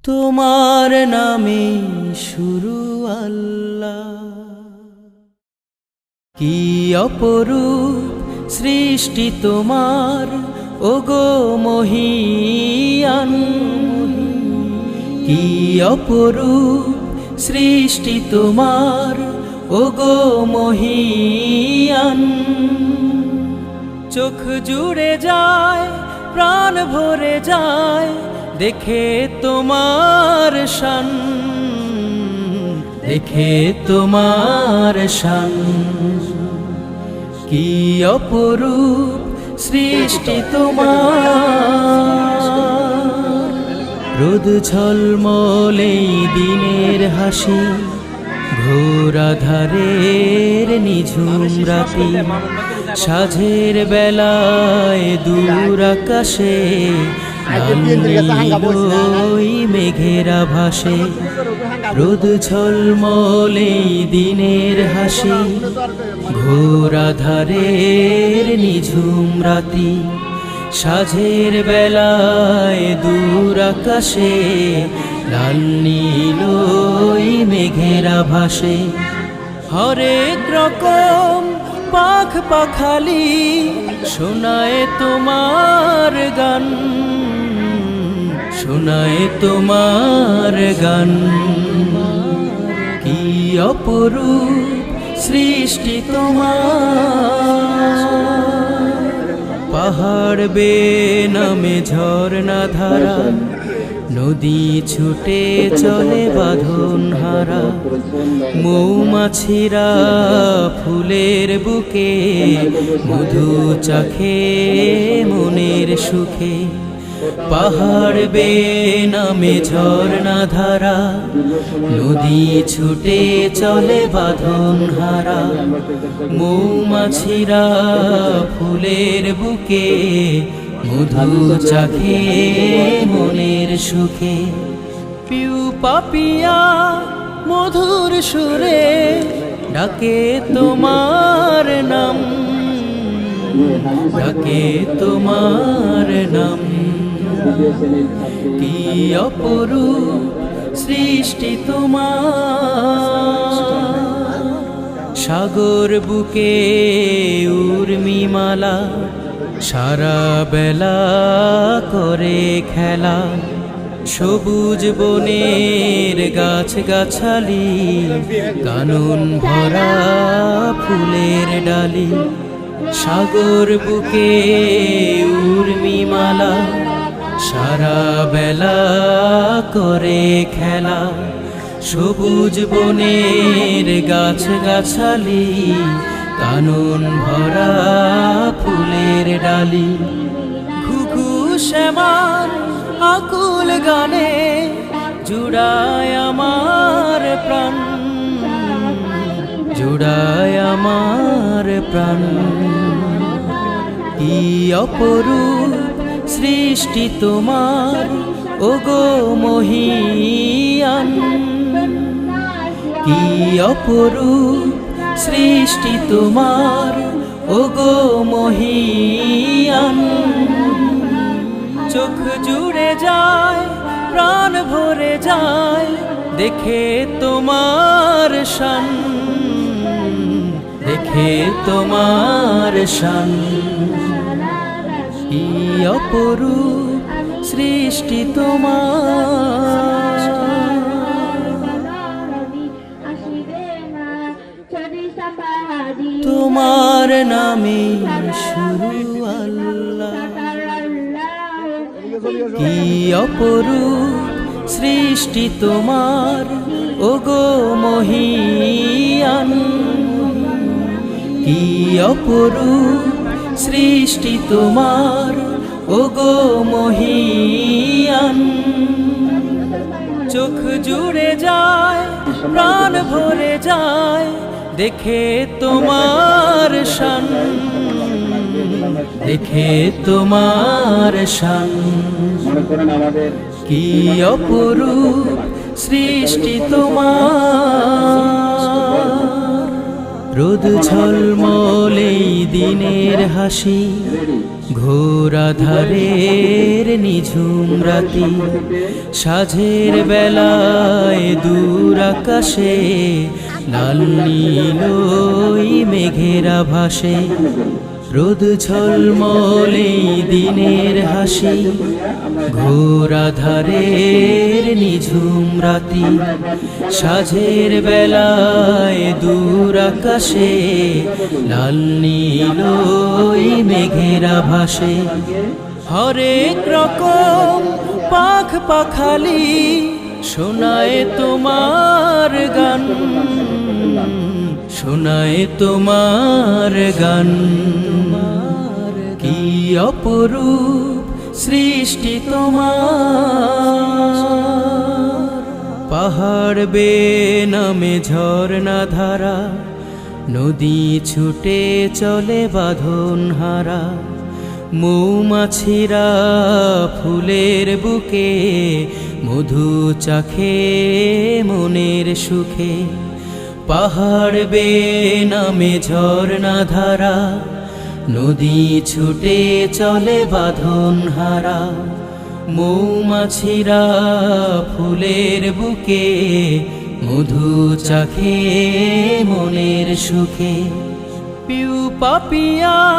তোমার নামে শুরু আল্লাহ, কি অপরূপ সৃষ্টি তোমার ওগো মহিয়ান। কি অপরূপ সৃষ্টি তোমার ওগো মহিয়ান। চোখ জুড়ে যায়, প্রাণ ভরে যায় দেখে তোমার শান, দেখে তোমার শান। কি অপরূপ সৃষ্টি তোমার, রোদ ঝলমলে দিনের হাসি, ঘোর আঁধারের নিঝুম রাতি, সাঁঝের বেলায় দূর আকাশে মেঘেরা ভাসে। রোদ ঝলমলে দিনের হাসি, ঘোর আঁধারের নিঝুম রাতি, সাঁঝের বেলায় দূর আকাশে লাল নীল মেঘেরা ভাসে। হরেক রকম পাখ পাখালি শোনায় তোমার গান, শোনায় তোমার গান। কি অপরূপ সৃষ্টি তোমার, পাহাড় বেয়ে নামে ঝরনা ধারা, নদী ছুটে চলে বাঁধন হারা, মৌমাছিরা ফুলের বুকে মধু চাখে মনের সুখে। পাহাড় বেয়ে নামে ঝরনা ধারা, নদী ছুটে চলে বাঁধন হারা, মৌমাছিরা ফুলের বুকে মধু চাখে মনের সুখে। পিউ পাপিয়া মধুর সুরে ডাকে তোমার নাম, ডাকে তোমার নাম। কি অপরূপ সৃষ্টি তোমার, সাগর বুকে উর্মিমালা সারা বেলা করে খেলা, সবুজ বনের গাছ গাছালি, কানন ভরা ফুলের ডালি। সাগর বুকে উর্মিমালা সারা বেলা করে খেলা, সবুজ বনের গাছ গাছালি, কানন ভরা ফুলের ডালি। ঘুঘু শ্যামার আকুল গানে জুড়ায় আমার প্রাণ, জুড়ায় আমার প্রাণ। কি অপরূপ সৃষ্টি তোমার ওগো মহিয়ান। কি অপরূপ সৃষ্টি তোমার ওগো মহিয়ান। চোখ জুড়ে যায়, প্রাণ ভরে যায় দেখে তোমার শান, দেখে তোমার শান। কি অপরূপ সৃষ্টি তোমার, তোমার নামে শুরু আল্লাহ। কি অপরূপ সৃষ্টি তোমার ওগো মহিয়ান। কি অপরূপ সৃষ্টি তোমার ওগো মহিয়ান। চোখ জুড়ে যায়, প্রাণ ভরে যায় দেখে তোমার শান, দেখে তোমার শান। কি অপরূপ সৃষ্টি তোমার। রোদ ঝলমলে দিনের হাসি, ঘোর আঁধারের নিঝুম রাতি, সাঁঝের বেলায় দূর আকাশে লাল নীল ওই মেঘেরা ভাসে। রোদ ঝলমলে দিনের হাসি, ঘোর আঁধারের নিঝুম রাতি, সাঁঝের বেলায় দূর আকাশে লাল নীল ওই মেঘেরা ভাসে। হরেক রকম পাখ পাখালি শোনায় তোমার গান, শোনায় তোমার গান। কি অপরূপ সৃষ্টি তোমার, পাহাড় বেয়ে নামে ঝরনা ধারা, নদী ছুটে চলে বাঁধন হারা, মৌমাছিরা ফুলের বুকে মধু চাখে মনের সুখে। পাহাড় বেয়ে নামে ঝরনা ধারা, নদী ছুটে চলে বাঁধন হারা, মৌমাছিরা ফুলের বুকে মধু চাখে মনের সুখে। পিউ পাপিয়া